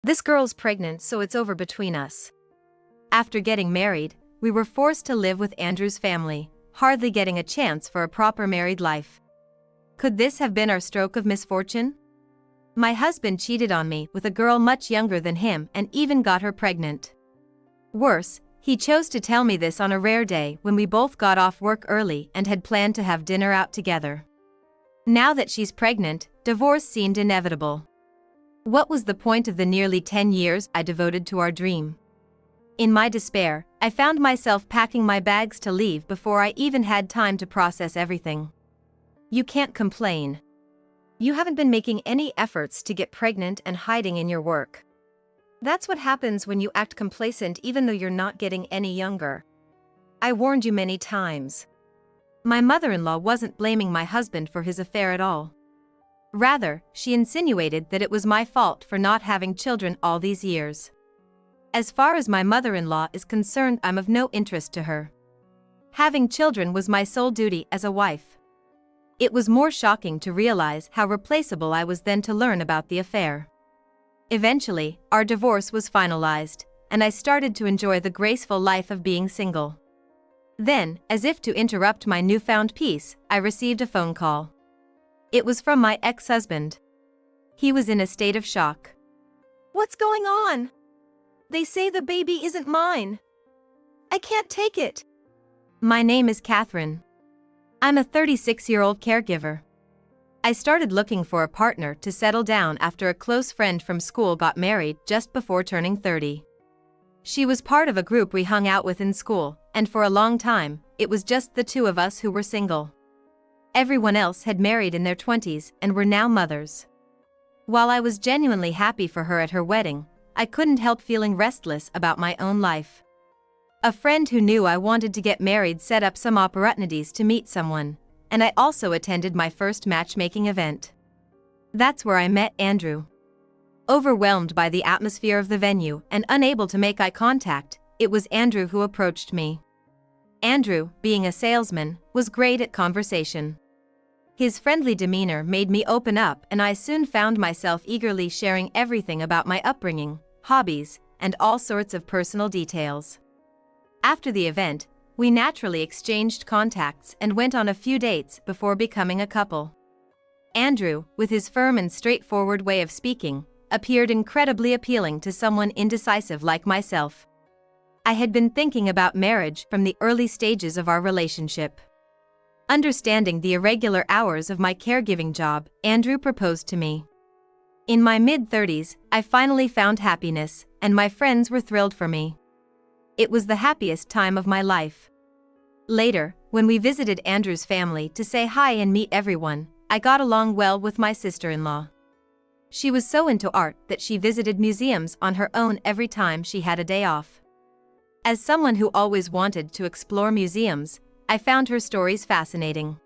This girl's pregnant, so it's over between us. After getting married, we were forced to live with Andrew's family, hardly getting a chance for a proper married life. Could this have been our stroke of misfortune? My husband cheated on me with a girl much younger than him and even got her pregnant. Worse, he chose to tell me this on a rare day when we both got off work early and had planned to have dinner out together. Now that she's pregnant, divorce seemed inevitable. What was the point of the nearly 10 years I devoted to our dream? In my despair, I found myself packing my bags to leave before I even had time to process everything. You can't complain. You haven't been making any efforts to get pregnant and hiding in your work. That's what happens when you act complacent even though you're not getting any younger. I warned you many times. My mother-in-law wasn't blaming my husband for his affair at all. Rather, she insinuated that it was my fault for not having children all these years. As far as my mother-in-law is concerned, I'm of no interest to her. Having children was my sole duty as a wife. It was more shocking to realize how replaceable I was than to learn about the affair. Eventually, our divorce was finalized, and I started to enjoy the graceful life of being single. Then, as if to interrupt my newfound peace, I received a phone call. It was from my ex-husband. He was in a state of shock. What's going on? They say the baby isn't mine. I can't take it. My name is Catherine. I'm a 36-year-old caregiver. I started looking for a partner to settle down after a close friend from school got married just before turning 30. She was part of a group we hung out with in school, and for a long time, it was just the two of us who were single. Everyone else had married in their 20s and were now mothers. While I was genuinely happy for her at her wedding, I couldn't help feeling restless about my own life. A friend who knew I wanted to get married set up some opportunities to meet someone, and I also attended my first matchmaking event. That's where I met Andrew. Overwhelmed by the atmosphere of the venue and unable to make eye contact, it was Andrew who approached me. Andrew, being a salesman, was great at conversation. His friendly demeanor made me open up, and I soon found myself eagerly sharing everything about my upbringing, hobbies, and all sorts of personal details. After the event, we naturally exchanged contacts and went on a few dates before becoming a couple. Andrew, with his firm and straightforward way of speaking, appeared incredibly appealing to someone indecisive like myself. I had been thinking about marriage from the early stages of our relationship. Understanding the irregular hours of my caregiving job, Andrew proposed to me. In my mid-30s, I finally found happiness, and my friends were thrilled for me. It was the happiest time of my life. Later, when we visited Andrew's family to say hi and meet everyone, I got along well with my sister-in-law. She was so into art that she visited museums on her own every time she had a day off. As someone who always wanted to explore museums, I found her stories fascinating.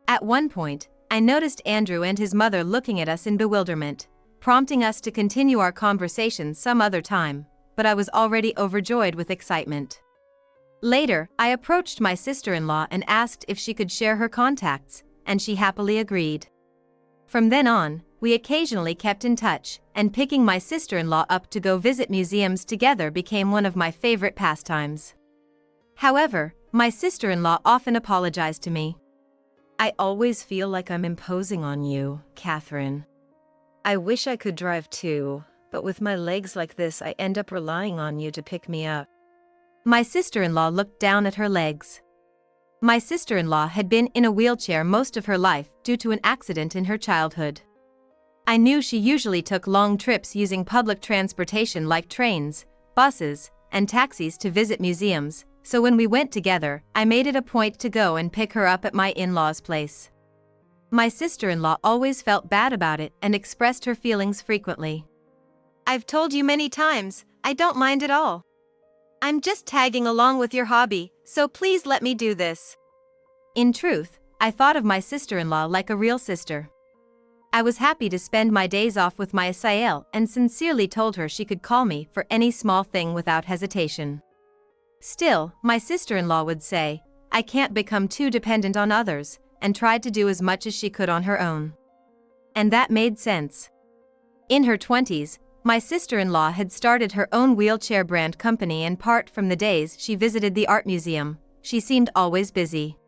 At one point, I noticed Andrew and his mother looking at us in bewilderment, prompting us to continue our conversation some other time, but I was already overjoyed with excitement. Later, I approached my sister-in-law and asked if she could share her contacts, and she happily agreed. From then on, we occasionally kept in touch, and picking my sister-in-law up to go visit museums together became one of my favorite pastimes. However, my sister-in-law often apologized to me. I always feel like I'm imposing on you, Catherine. I wish I could drive too, but with my legs like this I end up relying on you to pick me up. My sister-in-law looked down at her legs. My sister-in-law had been in a wheelchair most of her life due to an accident in her childhood. I knew she usually took long trips using public transportation like trains, buses, and taxis to visit museums, so when we went together, I made it a point to go and pick her up at my in-laws' place. My sister-in-law always felt bad about it and expressed her feelings frequently. I've told you many times, I don't mind at all. I'm just tagging along with your hobby, so please let me do this. In truth, I thought of my sister-in-law like a real sister. I was happy to spend my days off with my SIL and sincerely told her she could call me for any small thing without hesitation. Still, my sister-in-law would say, I can't become too dependent on others, and tried to do as much as she could on her own. And that made sense. In her 20s, My sister-in-law had started her own wheelchair brand company, and apart from the days she visited the art museum, she seemed always busy.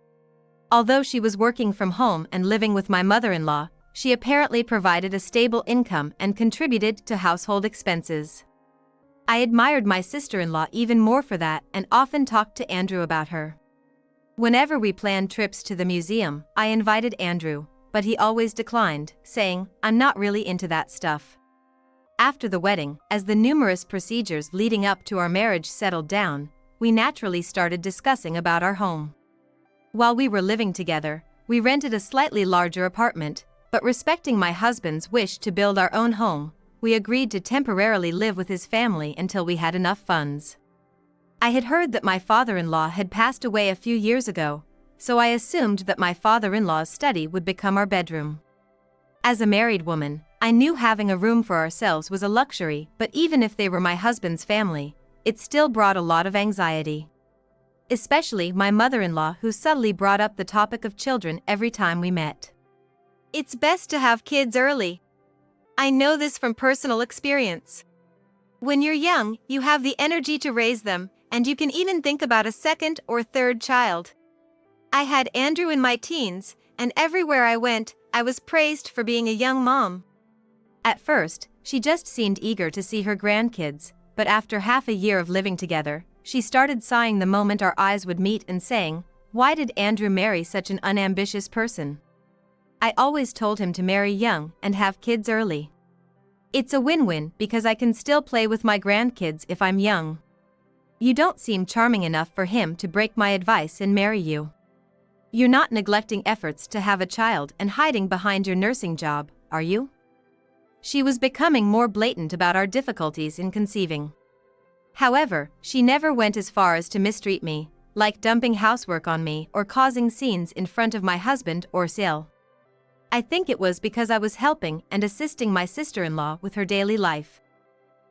Although she was working from home and living with my mother-in-law, she apparently provided a stable income and contributed to household expenses. I admired my sister-in-law even more for that and often talked to Andrew about her. Whenever we planned trips to the museum, I invited Andrew, but he always declined, saying, "I'm not really into that stuff." After the wedding, as the numerous procedures leading up to our marriage settled down, we naturally started discussing about our home. While we were living together, we rented a slightly larger apartment, but respecting my husband's wish to build our own home, we agreed to temporarily live with his family until we had enough funds. I had heard that my father-in-law had passed away a few years ago, so I assumed that my father-in-law's study would become our bedroom. As a married woman, I knew having a room for ourselves was a luxury, but even if they were my husband's family, it still brought a lot of anxiety. Especially my mother-in-law, who subtly brought up the topic of children every time we met. It's best to have kids early. I know this from personal experience. When you're young, you have the energy to raise them, and you can even think about a second or third child. I had Andrew in my teens, and everywhere I went, I was praised for being a young mom. At first, she just seemed eager to see her grandkids, but after half a year of living together, she started sighing the moment our eyes would meet and saying, "Why did Andrew marry such an unambitious person? I always told him to marry young and have kids early. It's a win-win because I can still play with my grandkids if I'm young. You don't seem charming enough for him to break my advice and marry you. You're not neglecting efforts to have a child and hiding behind your nursing job, are you?" She was becoming more blatant about our difficulties in conceiving. However, she never went as far as to mistreat me, like dumping housework on me or causing scenes in front of my husband or SIL. I think it was because I was helping and assisting my sister-in-law with her daily life.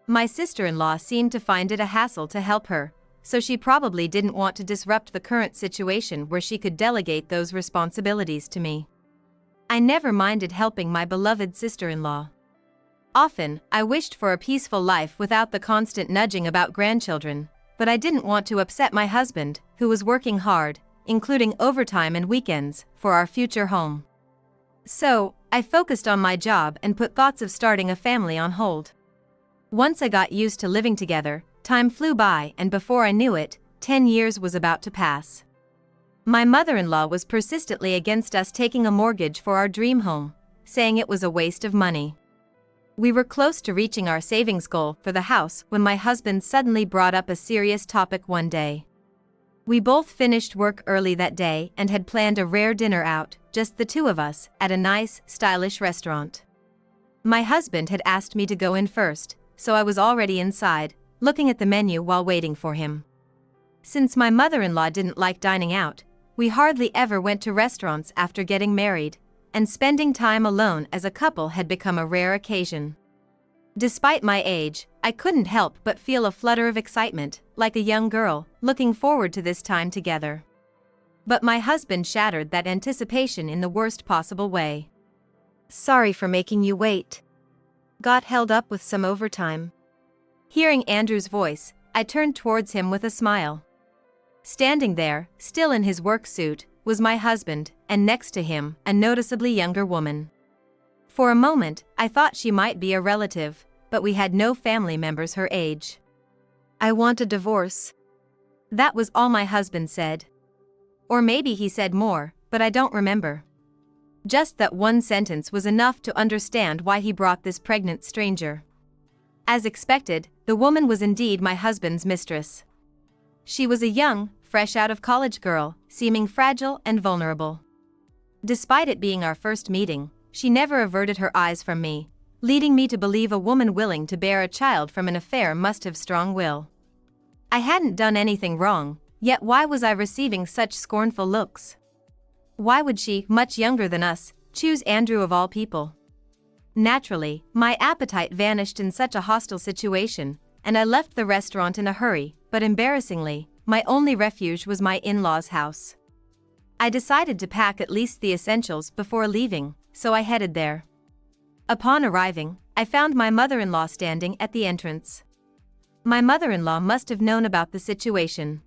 My sister-in-law seemed to find it a hassle to help her, so she probably didn't want to disrupt the current situation where she could delegate those responsibilities to me. I never minded helping my beloved sister-in-law. Often, I wished for a peaceful life without the constant nudging about grandchildren, but I didn't want to upset my husband, who was working hard, including overtime and weekends, for our future home. So, I focused on my job and put thoughts of starting a family on hold. Once I got used to living together, time flew by, and before I knew it, 10 years was about to pass. My mother-in-law was persistently against us taking a mortgage for our dream home, saying it was a waste of money. We were close to reaching our savings goal for the house when my husband suddenly brought up a serious topic one day. We both finished work early that day and had planned a rare dinner out, just the two of us, at a nice, stylish restaurant. My husband had asked me to go in first, so I was already inside, looking at the menu while waiting for him. Since my mother-in-law didn't like dining out, we hardly ever went to restaurants after getting married, and spending time alone as a couple had become a rare occasion. Despite my age, I couldn't help but feel a flutter of excitement, like a young girl, looking forward to this time together. But my husband shattered that anticipation in the worst possible way. Sorry for making you wait. Got held up with some overtime. Hearing Andrew's voice, I turned towards him with a smile. Standing there, still in his work suit, was my husband, and next to him, a noticeably younger woman. For a moment, I thought she might be a relative, but we had no family members her age. I want a divorce. That was all my husband said. Or maybe he said more, but I don't remember. Just that one sentence was enough to understand why he brought this pregnant stranger. As expected, the woman was indeed my husband's mistress. She was a young, fresh out of college girl, seeming fragile and vulnerable. Despite it being our first meeting, she never averted her eyes from me, leading me to believe a woman willing to bear a child from an affair must have strong will. I hadn't done anything wrong, yet why was I receiving such scornful looks? Why would she, much younger than us, choose Andrew of all people? Naturally, my appetite vanished in such a hostile situation, and I left the restaurant in a hurry, but embarrassingly, my only refuge was my in-laws' house. I decided to pack at least the essentials before leaving, so I headed there. Upon arriving, I found my mother-in-law standing at the entrance. My mother-in-law must have known about the situation.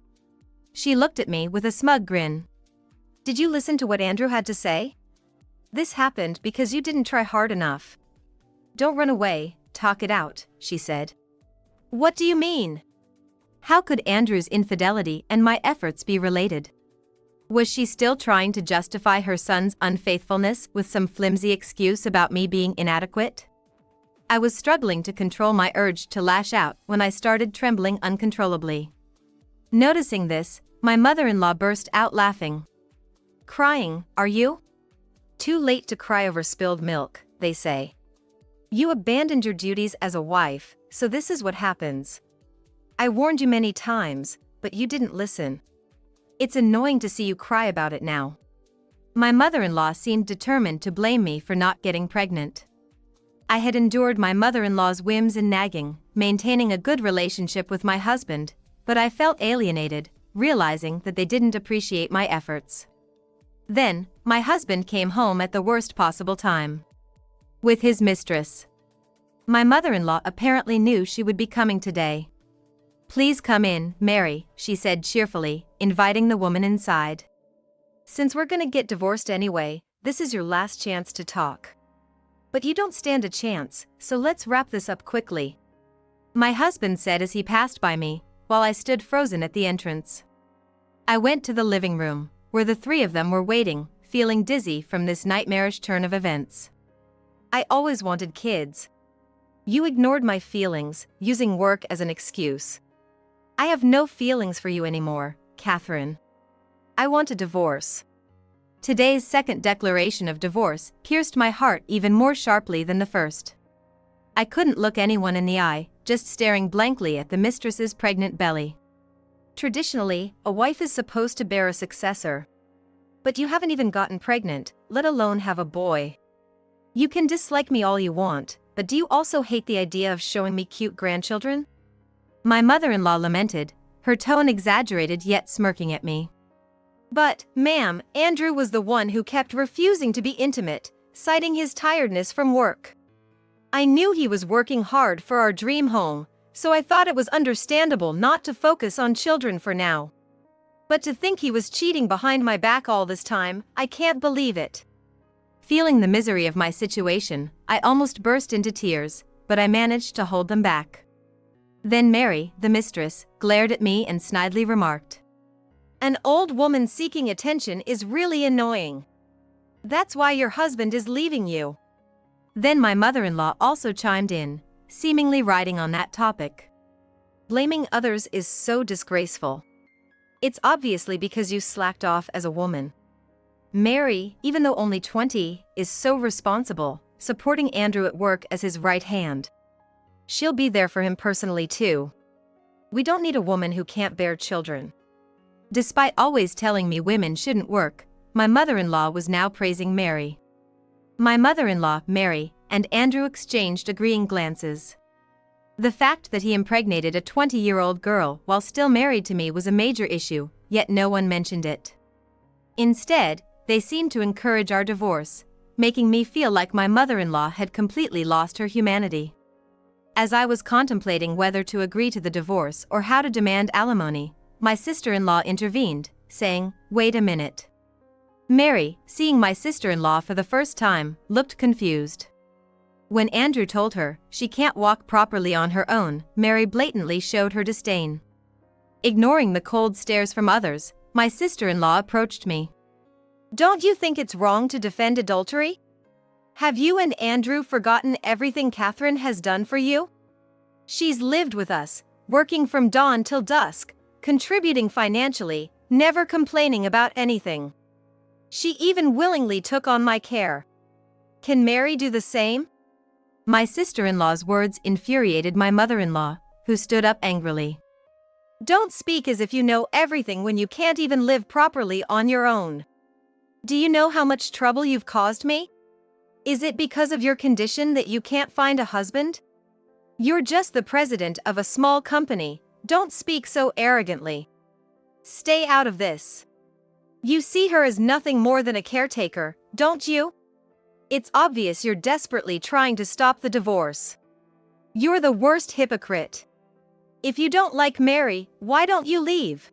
She looked at me with a smug grin. Did you listen to what Andrew had to say? This happened because you didn't try hard enough. Don't run away, talk it out, she said. What do you mean? How could Andrew's infidelity and my efforts be related? Was she still trying to justify her son's unfaithfulness with some flimsy excuse about me being inadequate? I was struggling to control my urge to lash out when I started trembling uncontrollably. Noticing this, my mother-in-law burst out laughing. Crying, are you? Too late to cry over spilled milk, they say. You abandoned your duties as a wife, so this is what happens. I warned you many times, but you didn't listen. It's annoying to see you cry about it now. My mother-in-law seemed determined to blame me for not getting pregnant. I had endured my mother-in-law's whims and nagging, maintaining a good relationship with my husband, but I felt alienated, realizing that they didn't appreciate my efforts. Then, my husband came home at the worst possible time. With his mistress. My mother-in-law apparently knew she would be coming today. Please come in, Mary, she said cheerfully, inviting the woman inside. Since we're gonna get divorced anyway, this is your last chance to talk. But you don't stand a chance, so let's wrap this up quickly. My husband said as he passed by me, while I stood frozen at the entrance. I went to the living room, where the three of them were waiting, feeling dizzy from this nightmarish turn of events. I always wanted kids. You ignored my feelings, using work as an excuse. I have no feelings for you anymore, Catherine. I want a divorce. Today's second declaration of divorce pierced my heart even more sharply than the first. I couldn't look anyone in the eye, just staring blankly at the mistress's pregnant belly. Traditionally, a wife is supposed to bear a successor. But you haven't even gotten pregnant, let alone have a boy. You can dislike me all you want, but do you also hate the idea of showing me cute grandchildren? My mother-in-law lamented, her tone exaggerated yet smirking at me. But, ma'am, Andrew was the one who kept refusing to be intimate, citing his tiredness from work. I knew he was working hard for our dream home, so I thought it was understandable not to focus on children for now. But to think he was cheating behind my back all this time, I can't believe it. Feeling the misery of my situation, I almost burst into tears, but I managed to hold them back. Then Mary, the mistress, glared at me and snidely remarked, "An old woman seeking attention is really annoying. That's why your husband is leaving you." Then my mother-in-law also chimed in, seemingly riding on that topic. Blaming others is so disgraceful. It's obviously because you slacked off as a woman. Mary, even though only 20, is so responsible, supporting Andrew at work as his right hand. She'll be there for him personally too. We don't need a woman who can't bear children. Despite always telling me women shouldn't work, my mother-in-law was now praising Mary. My mother-in-law, Mary, and Andrew exchanged agreeing glances. The fact that he impregnated a 20-year-old girl while still married to me was a major issue, yet no one mentioned it. Instead, they seemed to encourage our divorce, making me feel like my mother-in-law had completely lost her humanity. As I was contemplating whether to agree to the divorce or how to demand alimony, my sister-in-law intervened, saying, "Wait a minute." Mary, seeing my sister-in-law for the first time, looked confused. When Andrew told her she can't walk properly on her own, Mary blatantly showed her disdain. Ignoring the cold stares from others, my sister-in-law approached me. "Don't you think it's wrong to defend adultery? Have you and Andrew forgotten everything Catherine has done for you? She's lived with us, working from dawn till dusk, contributing financially, never complaining about anything. She even willingly took on my care. Can Mary do the same?" My sister-in-law's words infuriated my mother-in-law, who stood up angrily. "Don't speak as if you know everything when you can't even live properly on your own. Do you know how much trouble you've caused me? Is it because of your condition that you can't find a husband? You're just the president of a small company, don't speak so arrogantly. Stay out of this. You see her as nothing more than a caretaker, don't you?" It's obvious you're desperately trying to stop the divorce. You're the worst hypocrite. If you don't like Mary, why don't you leave?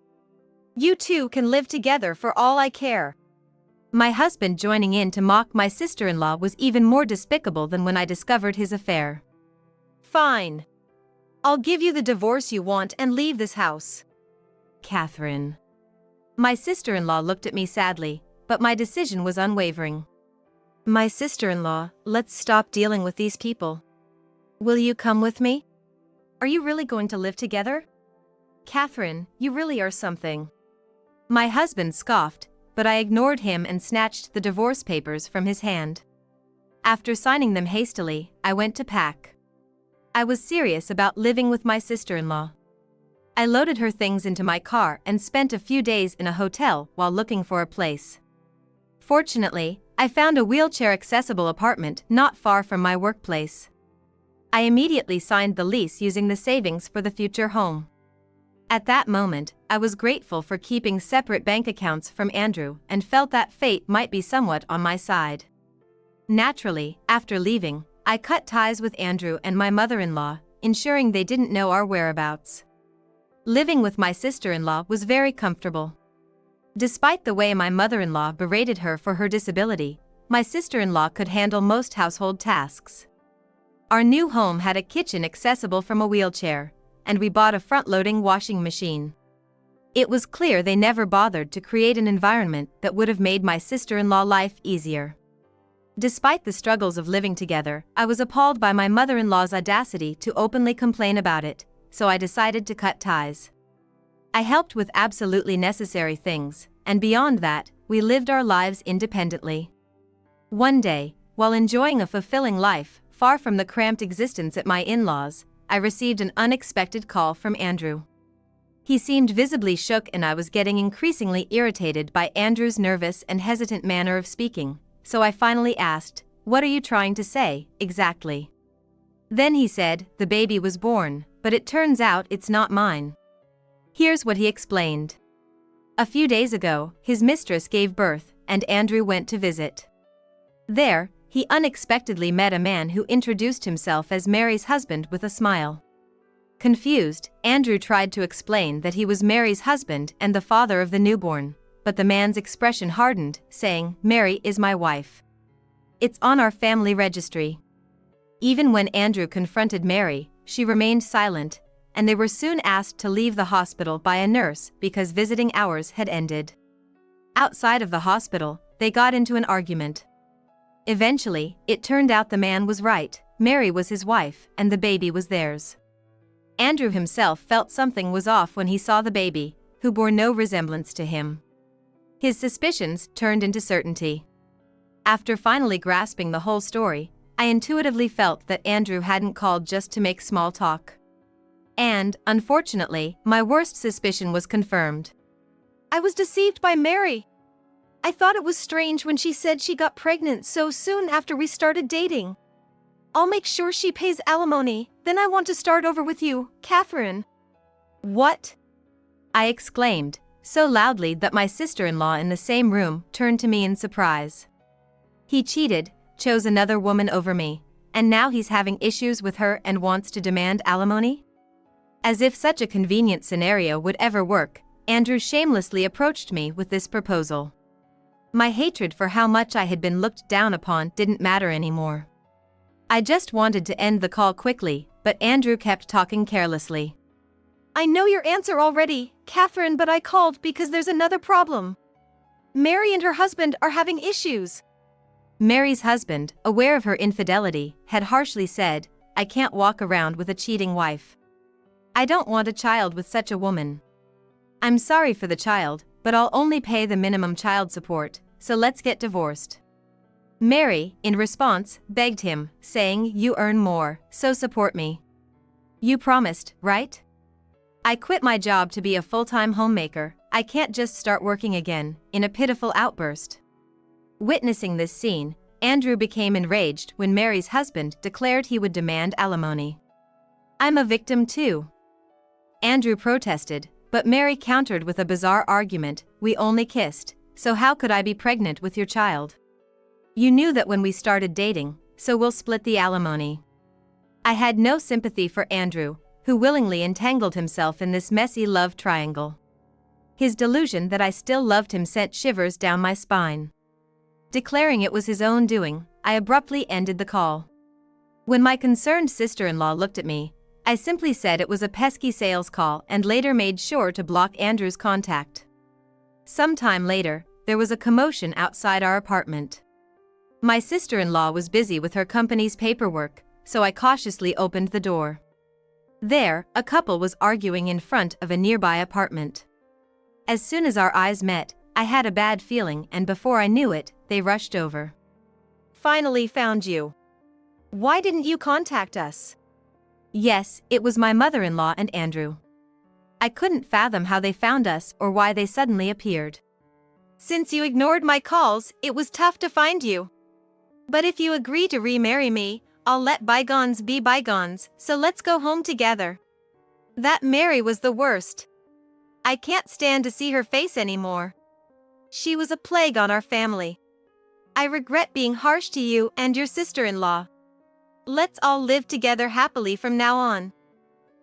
You two can live together for all I care. My husband joining in to mock my sister-in-law was even more despicable than when I discovered his affair. Fine. I'll give you the divorce you want and leave this house. Catherine. My sister-in-law looked at me sadly, but my decision was unwavering. My sister-in-law, let's stop dealing with these people. Will you come with me? Are you really going to live together? Catherine, you really are something. My husband scoffed, but I ignored him and snatched the divorce papers from his hand. After signing them hastily, I went to pack. I was serious about living with my sister-in-law. I loaded her things into my car and spent a few days in a hotel while looking for a place. Fortunately, I found a wheelchair-accessible apartment not far from my workplace. I immediately signed the lease using the savings for the future home. At that moment, I was grateful for keeping separate bank accounts from Andrew and felt that fate might be somewhat on my side. Naturally, after leaving, I cut ties with Andrew and my mother-in-law, ensuring they didn't know our whereabouts. Living with my sister-in-law was very comfortable. Despite the way my mother-in-law berated her for her disability, my sister-in-law could handle most household tasks. Our new home had a kitchen accessible from a wheelchair, and we bought a front-loading washing machine. It was clear they never bothered to create an environment that would have made my sister-in-law life easier. Despite the struggles of living together, I was appalled by my mother-in-law's audacity to openly complain about it, so I decided to cut ties. I helped with absolutely necessary things, and beyond that, we lived our lives independently. One day, while enjoying a fulfilling life, far from the cramped existence at my in-laws, I received an unexpected call from Andrew. He seemed visibly shook and I was getting increasingly irritated by Andrew's nervous and hesitant manner of speaking, so I finally asked, "What are you trying to say, exactly?" Then he said, "The baby was born, but it turns out it's not mine." Here's what he explained. A few days ago, his mistress gave birth, and Andrew went to visit. There, he unexpectedly met a man who introduced himself as Mary's husband with a smile. Confused, Andrew tried to explain that he was Mary's husband and the father of the newborn, but the man's expression hardened, saying, "Mary is my wife. It's on our family registry." Even when Andrew confronted Mary, she remained silent, and they were soon asked to leave the hospital by a nurse because visiting hours had ended. Outside of the hospital, they got into an argument. Eventually, it turned out the man was right, Mary was his wife, and the baby was theirs. Andrew himself felt something was off when he saw the baby, who bore no resemblance to him. His suspicions turned into certainty. After finally grasping the whole story, I intuitively felt that Andrew hadn't called just to make small talk. And, unfortunately, my worst suspicion was confirmed. I was deceived by Mary. I thought it was strange when she said she got pregnant so soon after we started dating. I'll make sure she pays alimony, then I want to start over with you, Catherine. What? I exclaimed, so loudly that my sister-in-law in the same room turned to me in surprise. He cheated, chose another woman over me, and now he's having issues with her and wants to demand alimony? As if such a convenient scenario would ever work, Andrew shamelessly approached me with this proposal. My hatred for how much I had been looked down upon didn't matter anymore. I just wanted to end the call quickly, but Andrew kept talking carelessly. I know your answer already, Catherine, but I called because there's another problem. Mary and her husband are having issues. Mary's husband, aware of her infidelity, had harshly said, "I can't walk around with a cheating wife. I don't want a child with such a woman. I'm sorry for the child, but I'll only pay the minimum child support, so let's get divorced." Mary, in response, begged him, saying, "You earn more, so support me. You promised, right? I quit my job to be a full-time homemaker, I can't just start working again," in a pitiful outburst. Witnessing this scene, Andrew became enraged when Mary's husband declared he would demand alimony. "I'm a victim too." Andrew protested, but Mary countered with a bizarre argument, "We only kissed, so how could I be pregnant with your child?" You knew that when we started dating, so we'll split the alimony. I had no sympathy for Andrew, who willingly entangled himself in this messy love triangle. His delusion that I still loved him sent shivers down my spine. Declaring it was his own doing, I abruptly ended the call. When my concerned sister-in-law looked at me, I simply said it was a pesky sales call and later made sure to block Andrew's contact. Sometime later, there was a commotion outside our apartment. My sister-in-law was busy with her company's paperwork, so I cautiously opened the door. There, a couple was arguing in front of a nearby apartment. As soon as our eyes met, I had a bad feeling, and before I knew it, they rushed over. Finally found you. Why didn't you contact us? Yes, it was my mother-in-law and Andrew. I couldn't fathom how they found us or why they suddenly appeared. Since you ignored my calls, it was tough to find you. But if you agree to remarry me, I'll let bygones be bygones, so let's go home together. That Mary was the worst. I can't stand to see her face anymore. She was a plague on our family. I regret being harsh to you and your sister-in-law. Let's all live together happily from now on.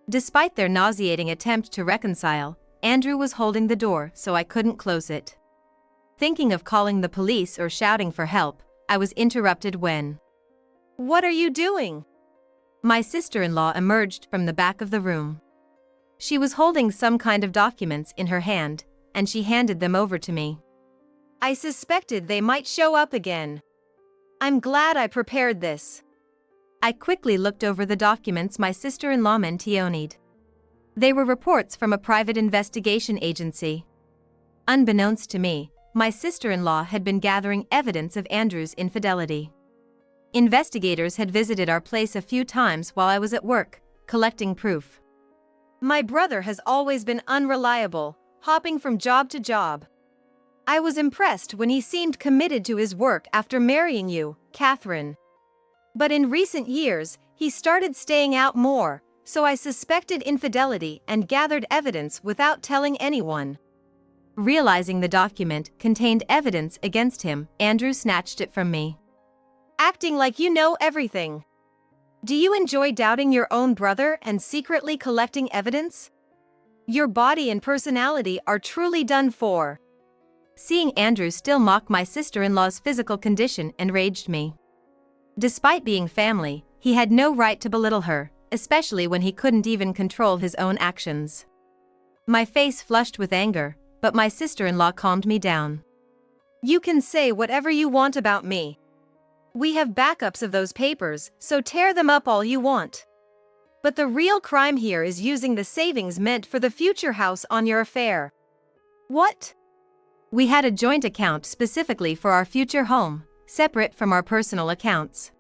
Despite their nauseating attempt to reconcile, Andrew was holding the door so I couldn't close it. Thinking of calling the police or shouting for help, I was interrupted when... What are you doing? My sister-in-law emerged from the back of the room. She was holding some kind of documents in her hand, and she handed them over to me. I suspected they might show up again. I'm glad I prepared this. I quickly looked over the documents my sister-in-law mentioned. They were reports from a private investigation agency. Unbeknownst to me, my sister-in-law had been gathering evidence of Andrew's infidelity. Investigators had visited our place a few times while I was at work, collecting proof. My brother has always been unreliable, hopping from job to job. I was impressed when he seemed committed to his work after marrying you, Catherine. But in recent years, he started staying out more, so I suspected infidelity and gathered evidence without telling anyone. Realizing the document contained evidence against him, Andrew snatched it from me. Acting like you know everything. Do you enjoy doubting your own brother and secretly collecting evidence? Your body and personality are truly done for. Seeing Andrew still mock my sister-in-law's physical condition enraged me. Despite being family, he had no right to belittle her, especially when he couldn't even control his own actions. My face flushed with anger, but my sister-in-law calmed me down. You can say whatever you want about me. We have backups of those papers, so tear them up all you want. But the real crime here is using the savings meant for the future house on your affair. What? We had a joint account specifically for our future home, separate from our personal accounts.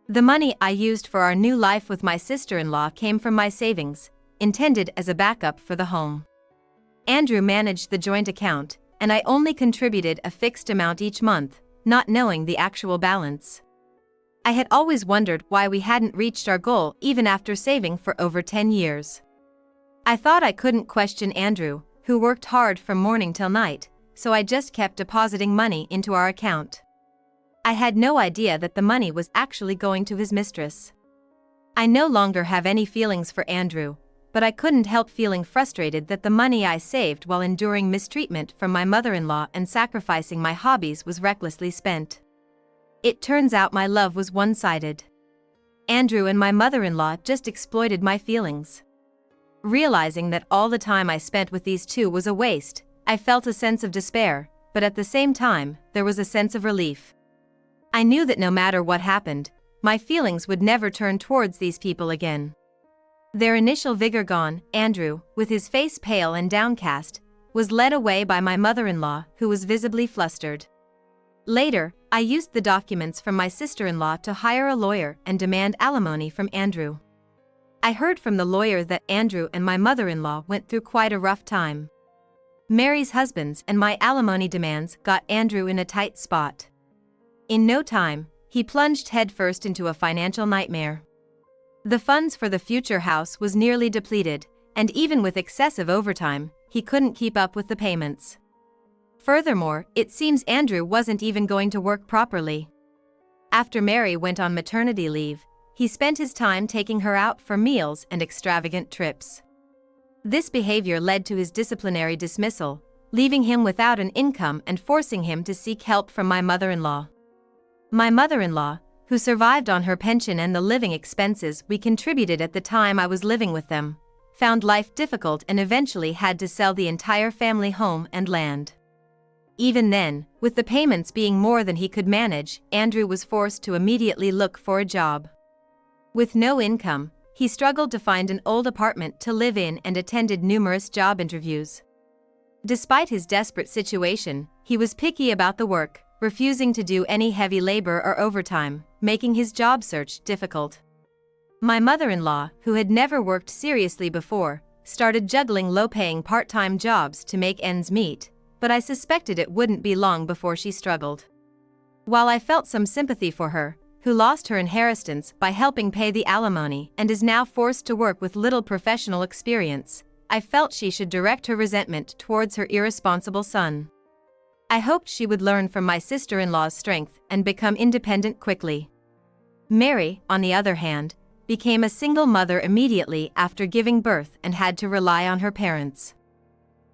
The money I used for our new life with my sister-in-law came from my savings, intended as a backup for the home. Andrew managed the joint account, and I only contributed a fixed amount each month, not knowing the actual balance. I had always wondered why we hadn't reached our goal even after saving for over 10 years. I thought I couldn't question Andrew, who worked hard from morning till night, so I just kept depositing money into our account. I had no idea that the money was actually going to his mistress. I no longer have any feelings for Andrew, but I couldn't help feeling frustrated that the money I saved while enduring mistreatment from my mother-in-law and sacrificing my hobbies was recklessly spent. It turns out my love was one-sided. Andrew and my mother-in-law just exploited my feelings. Realizing that all the time I spent with these two was a waste, I felt a sense of despair, but at the same time, there was a sense of relief. I knew that no matter what happened, my feelings would never turn towards these people again. Their initial vigor gone, Andrew, with his face pale and downcast, was led away by my mother-in-law, who was visibly flustered. Later, I used the documents from my sister-in-law to hire a lawyer and demand alimony from Andrew. I heard from the lawyer that Andrew and my mother-in-law went through quite a rough time. Mary's husbands and my alimony demands got Andrew in a tight spot. In no time, he plunged headfirst into a financial nightmare. The funds for the future house was nearly depleted, and even with excessive overtime, he couldn't keep up with the payments. Furthermore, it seems Andrew wasn't even going to work properly. After Mary went on maternity leave, he spent his time taking her out for meals and extravagant trips. This behavior led to his disciplinary dismissal, leaving him without an income and forcing him to seek help from my mother-in-law. My mother-in-law, who survived on her pension and the living expenses we contributed at the time I was living with them, found life difficult and eventually had to sell the entire family home and land. Even then, with the payments being more than he could manage, Andrew was forced to immediately look for a job. With no income, he struggled to find an old apartment to live in and attended numerous job interviews. Despite his desperate situation, he was picky about the work, refusing to do any heavy labor or overtime, making his job search difficult. My mother-in-law, who had never worked seriously before, started juggling low-paying part-time jobs to make ends meet, but I suspected it wouldn't be long before she struggled. While I felt some sympathy for her, who lost her inheritance by helping pay the alimony and is now forced to work with little professional experience, I felt she should direct her resentment towards her irresponsible son. I hoped she would learn from my sister-in-law's strength and become independent quickly. Mary, on the other hand, became a single mother immediately after giving birth and had to rely on her parents.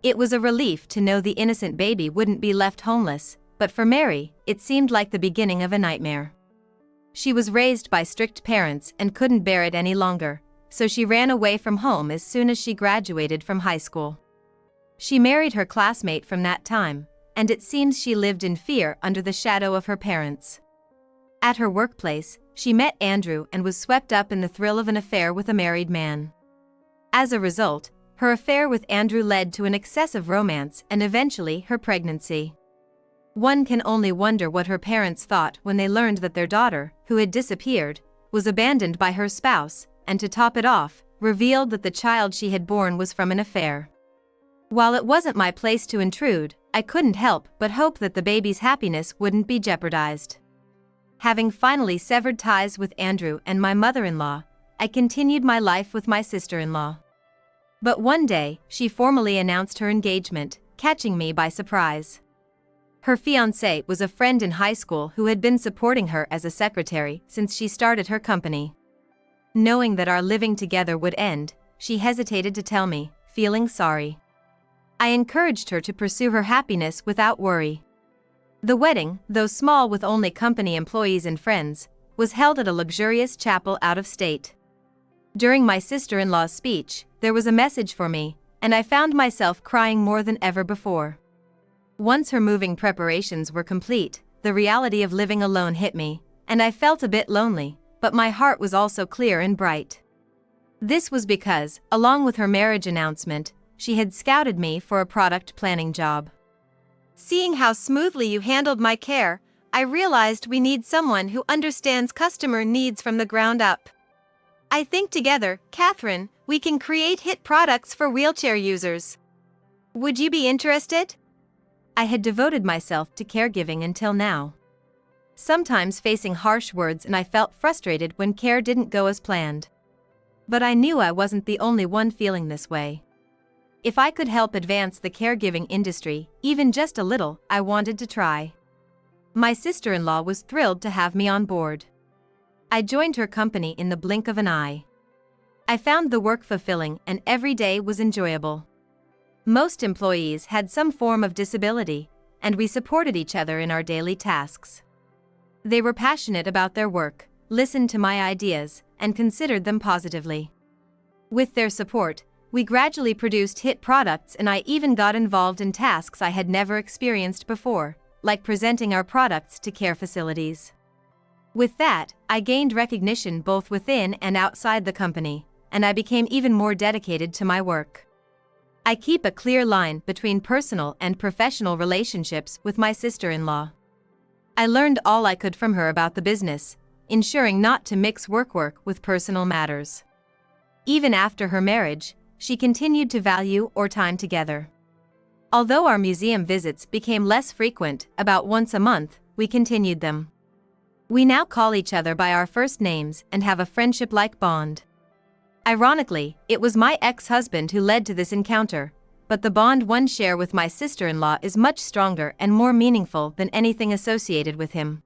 It was a relief to know the innocent baby wouldn't be left homeless, but for Mary, it seemed like the beginning of a nightmare. She was raised by strict parents and couldn't bear it any longer, so she ran away from home as soon as she graduated from high school. She married her classmate from that time, and it seems she lived in fear under the shadow of her parents. At her workplace, she met Andrew and was swept up in the thrill of an affair with a married man. As a result, her affair with Andrew led to an excessive romance and eventually her pregnancy. One can only wonder what her parents thought when they learned that their daughter, who had disappeared, was abandoned by her spouse, and to top it off, revealed that the child she had born was from an affair. While it wasn't my place to intrude, I couldn't help but hope that the baby's happiness wouldn't be jeopardized. Having finally severed ties with Andrew and my mother-in-law, I continued my life with my sister-in-law. But one day, she formally announced her engagement, catching me by surprise. Her fiancé was a friend in high school who had been supporting her as a secretary since she started her company. Knowing that our living together would end, she hesitated to tell me, feeling sorry. I encouraged her to pursue her happiness without worry. The wedding, though small with only company employees and friends, was held at a luxurious chapel out of state. During my sister-in-law's speech, there was a message for me, and I found myself crying more than ever before. Once her moving preparations were complete, the reality of living alone hit me, and I felt a bit lonely, but my heart was also clear and bright. This was because, along with her marriage announcement, she had scouted me for a product planning job. Seeing how smoothly you handled my care, I realized we need someone who understands customer needs from the ground up. I think together, Catherine, we can create hit products for wheelchair users. Would you be interested? I had devoted myself to caregiving until now. Sometimes facing harsh words, and I felt frustrated when care didn't go as planned. But I knew I wasn't the only one feeling this way. If I could help advance the caregiving industry, even just a little, I wanted to try. My sister-in-law was thrilled to have me on board. I joined her company in the blink of an eye. I found the work fulfilling and every day was enjoyable. Most employees had some form of disability, and we supported each other in our daily tasks. They were passionate about their work, listened to my ideas, and considered them positively. With their support, we gradually produced hit products, and I even got involved in tasks I had never experienced before, like presenting our products to care facilities. With that, I gained recognition both within and outside the company, and I became even more dedicated to my work. I keep a clear line between personal and professional relationships with my sister-in-law. I learned all I could from her about the business, ensuring not to mix work with personal matters. Even after her marriage, she continued to value our time together. Although our museum visits became less frequent, about once a month, we continued them. We now call each other by our first names and have a friendship-like bond. Ironically, it was my ex-husband who led to this encounter, but the bond one share with my sister-in-law is much stronger and more meaningful than anything associated with him.